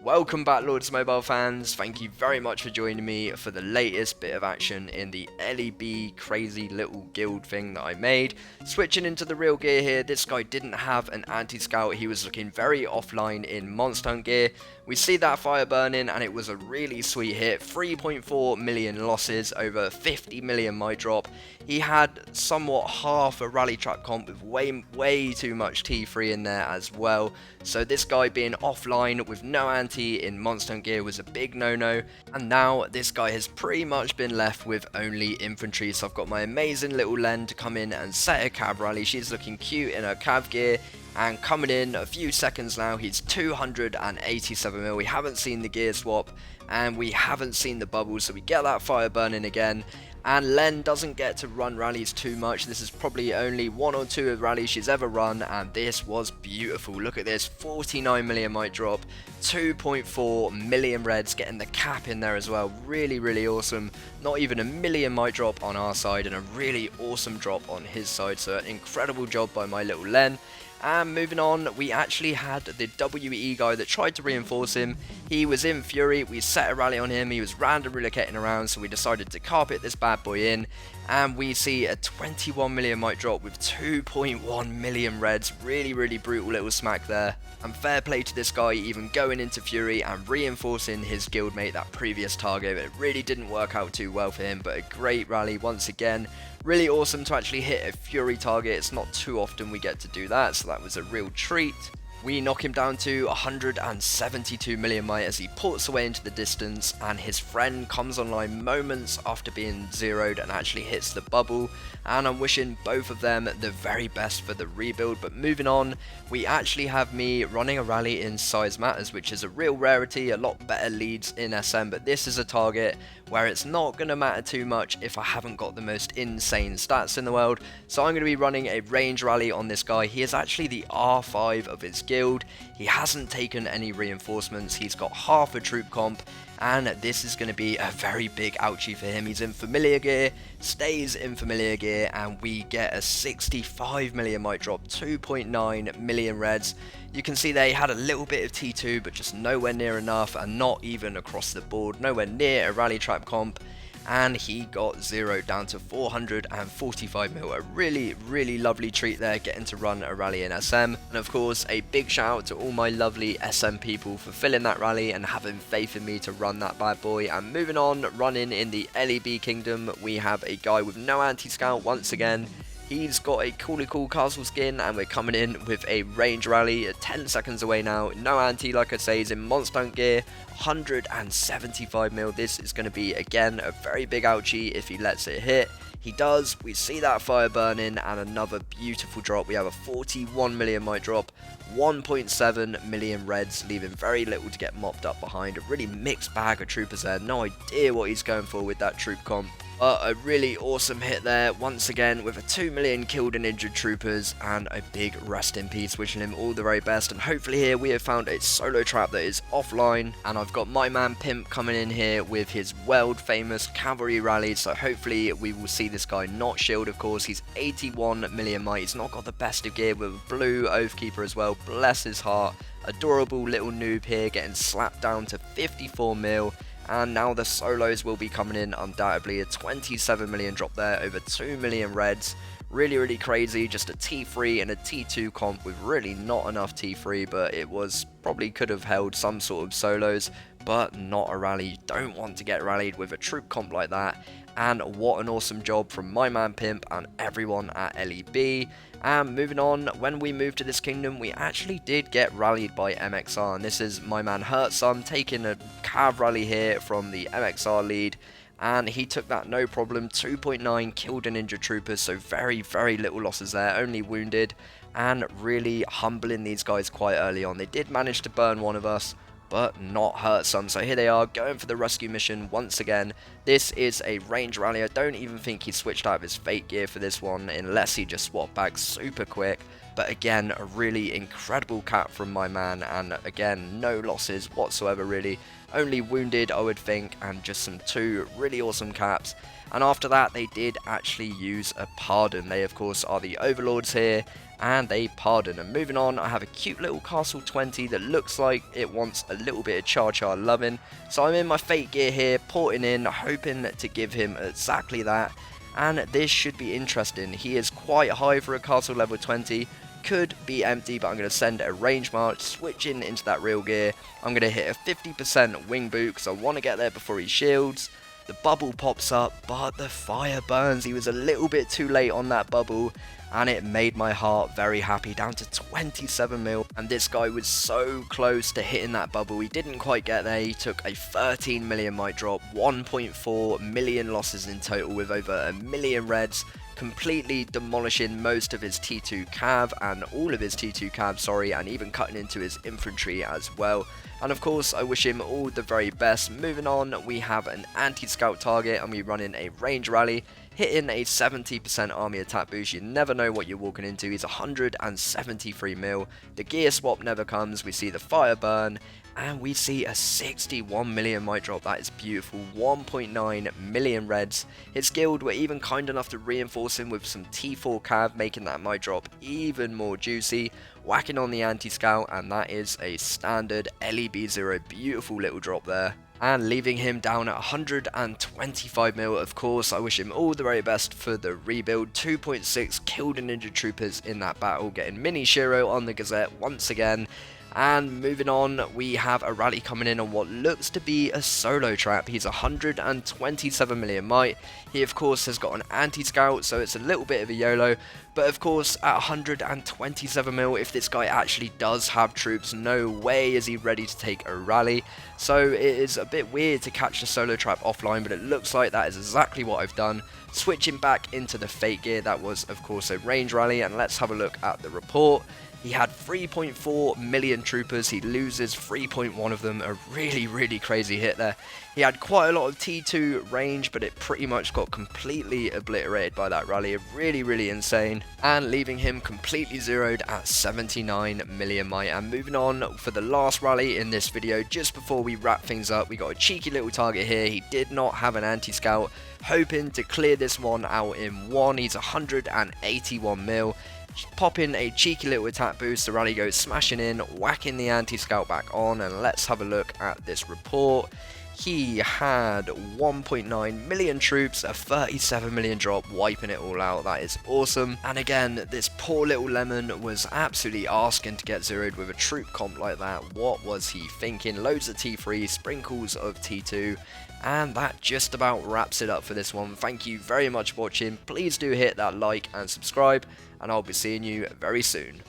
Welcome back, Lords Mobile fans. Thank you very much for joining me for the latest bit of action in the LEB crazy little guild thing that I made. Switching into the real gear here, this guy didn't have an anti-scout. He was looking very offline in Monster Hunt gear. We see that fire burning and it was a really sweet hit. 3.4 million losses, over 50 million my drop. He had somewhat half a rally trap comp with way too much T3 in there as well. So this guy being offline with no anti in Monster Hunt gear was a big no-no. And now this guy has pretty much been left with only infantry. So I've got my amazing little Len to come in and set a cav rally. She's looking cute in her cav gear. And coming in a few seconds now, he's 287 mil. We haven't seen the gear swap and we haven't seen the bubbles, so we get that fire burning again. And Len doesn't get to run rallies too much. This is probably only one or two of rallies she's ever run, and this was beautiful. Look at this, 49 million might drop, 2.4 million reds, getting the cap in there as well. Really awesome. Not even a million might drop on our side and a really awesome drop on his side. So an incredible job by my little Len. And moving on, we actually had the WE guy that tried to reinforce him. He was in fury, we set a rally on him, he was random relocating around, so we decided to carpet this bad boy in. And we see a 21 million might drop with 2.1 million reds. Really brutal little smack there. And fair play to this guy even going into fury and reinforcing his guildmate, that previous target. It really didn't work out too well for him, but a great rally once again. Really awesome to actually hit a fury target. It's not too often we get to do that, so that was a real treat. We knock him down to 172 million might as he ports away into the distance, and his friend comes online moments after being zeroed and actually hits the bubble. And I'm wishing both of them the very best for the rebuild. But moving on, we actually have me running a rally in Size Matters, which is a real rarity, a lot better leads in SM, but this is a target where it's not going to matter too much if I haven't got the most insane stats in the world. So I'm going to be running a range rally on this guy. He is actually the R5 of his guild. He hasn't taken any reinforcements. He's got half a troop comp, and this is going to be a very big ouchie for him. He's in familiar gear, stays in familiar gear, and we get a 65 million might drop, 2.9 million reds. You can see they had a little bit of T2, but just nowhere near enough, and not even across the board, nowhere near a rally trap comp. And he got zeroed down to 445 mil. A really lovely treat there, getting to run a rally in SM. And of course, a big shout out to all my lovely SM people for filling that rally and having faith in me to run that bad boy. And moving on, running in the LEB Kingdom, we have a guy with no anti-scout once again. He's got a cool castle skin, and we're coming in with a range rally at 10 seconds away now. No anti, like I say, he's in Monster Hunt gear, 175 mil. This is going to be, again, a very big ouchie if he lets it hit. He does. We see that fire burning, and another beautiful drop. We have a 41 million might drop, 1.7 million reds, leaving very little to get mopped up behind. A really mixed bag of troopers there. No idea what he's going for with that troop comp. A really awesome hit there, once again, with a 2 million killed and injured troopers, and a big rest in peace, wishing him all the very best. And hopefully here we have found a solo trap that is offline, and I've got my man Pimp coming in here with his world famous cavalry rally, so hopefully we will see this guy not shield. Of course, he's 81 million might. He's not got the best of gear, with a blue Oathkeeper as well, bless his heart. Adorable little noob here, getting slapped down to 54 mil. And now the solos will be coming in, undoubtedly. A 27 million drop there, over 2 million reds. Really crazy. Just a T3 and a T2 comp with really not enough T3, but it was probably could have held some sort of solos, but not a rally. You don't want to get rallied with a troop comp like that. And what an awesome job from my man Pimp and everyone at LEB. And moving on, when we moved to this kingdom, we actually did get rallied by MXR, and this is my man Hurtson taking a cav rally here from the MXR lead, and he took that no problem. 2.9 killed and injured troopers, so very little losses there, only wounded, and really humbling these guys quite early on. They did manage to burn one of us, but not hurt some. So here they are, going for the rescue mission once again. This is a range rally. I don't even think he switched out of his fake gear for this one, unless he just swapped back super quick. But again, a really incredible cap from my man, and again, no losses whatsoever really. only wounded I would think, and just some 2 really awesome caps. And after that they did actually use a pardon. They of course are the overlords here, and they pardon. And moving on, I have a cute little castle 20 that looks like it wants a little bit of ChaCha loving. So I'm in my fake gear here, porting in, hoping to give him exactly that. And this should be interesting. He is quite high for a castle level 20. Could be empty, but I'm going to send a range march, switching into that real gear. I'm going to hit a 50% wing boot because I want to get there before he shields. The bubble pops up, but the fire burns. He was a little bit too late on that bubble, and it made my heart very happy, down to 27 mil. And this guy was so close to hitting that bubble. He didn't quite get there. He took a 13 million might drop, 1.4 million losses in total with over a million reds, completely demolishing most of his T2 cav and all of his T2 cav, sorry, and even cutting into his infantry as well. And of course, I wish him all the very best. Moving on, we have an anti-scout target, and we're running a range rally, hitting a 70% army attack boost. You never know what you're walking into. He's 173 mil. The gear swap never comes. We see the fire burn, and we see a 61 million might drop. That is beautiful. 1.9 million reds. His guild were even kind enough to reinforce him with some T4 cav, making that might drop even more juicy. Whacking on the anti-scout, and that is a standard LEB0. Beautiful little drop there. And leaving him down at 125 mil. Of course, I wish him all the very best for the rebuild. 2.6 killed ninja troopers in that battle, getting mini Shiro on the Gazette once again. And moving on, we have a rally coming in on what looks to be a solo trap. He's 127 million might. He of course has got an anti-scout, so it's a little bit of a YOLO. But of course, at 127 mil, if this guy actually does have troops, no way is he ready to take a rally. So it is a bit weird to catch the solo trap offline, but it looks like that is exactly what I've done. Switching back into the fake gear, that was of course a range rally, and let's have a look at the report. He had 3.4 million troopers, he loses 3.1 of them, a really crazy hit there. He had quite a lot of T2 range, but it pretty much got completely obliterated by that rally, really insane. And leaving him completely zeroed at 79 million might. And moving on for the last rally in this video, just before we wrap things up, we got a cheeky little target here. He did not have an anti-scout, hoping to clear this one out in one. He's 181 mil. Pop in a cheeky little attack boost, the rally goes smashing in, whacking the anti-scout back on, and let's have a look at this report. He had 1.9 million troops, a 37 million drop, wiping it all out. That is awesome. And again, this poor little lemon was absolutely asking to get zeroed with a troop comp like that. What was he thinking? Loads of T3, sprinkles of T2. And that just about wraps it up for this one. Thank you very much for watching. Please do hit that like and subscribe, and I'll be seeing you very soon.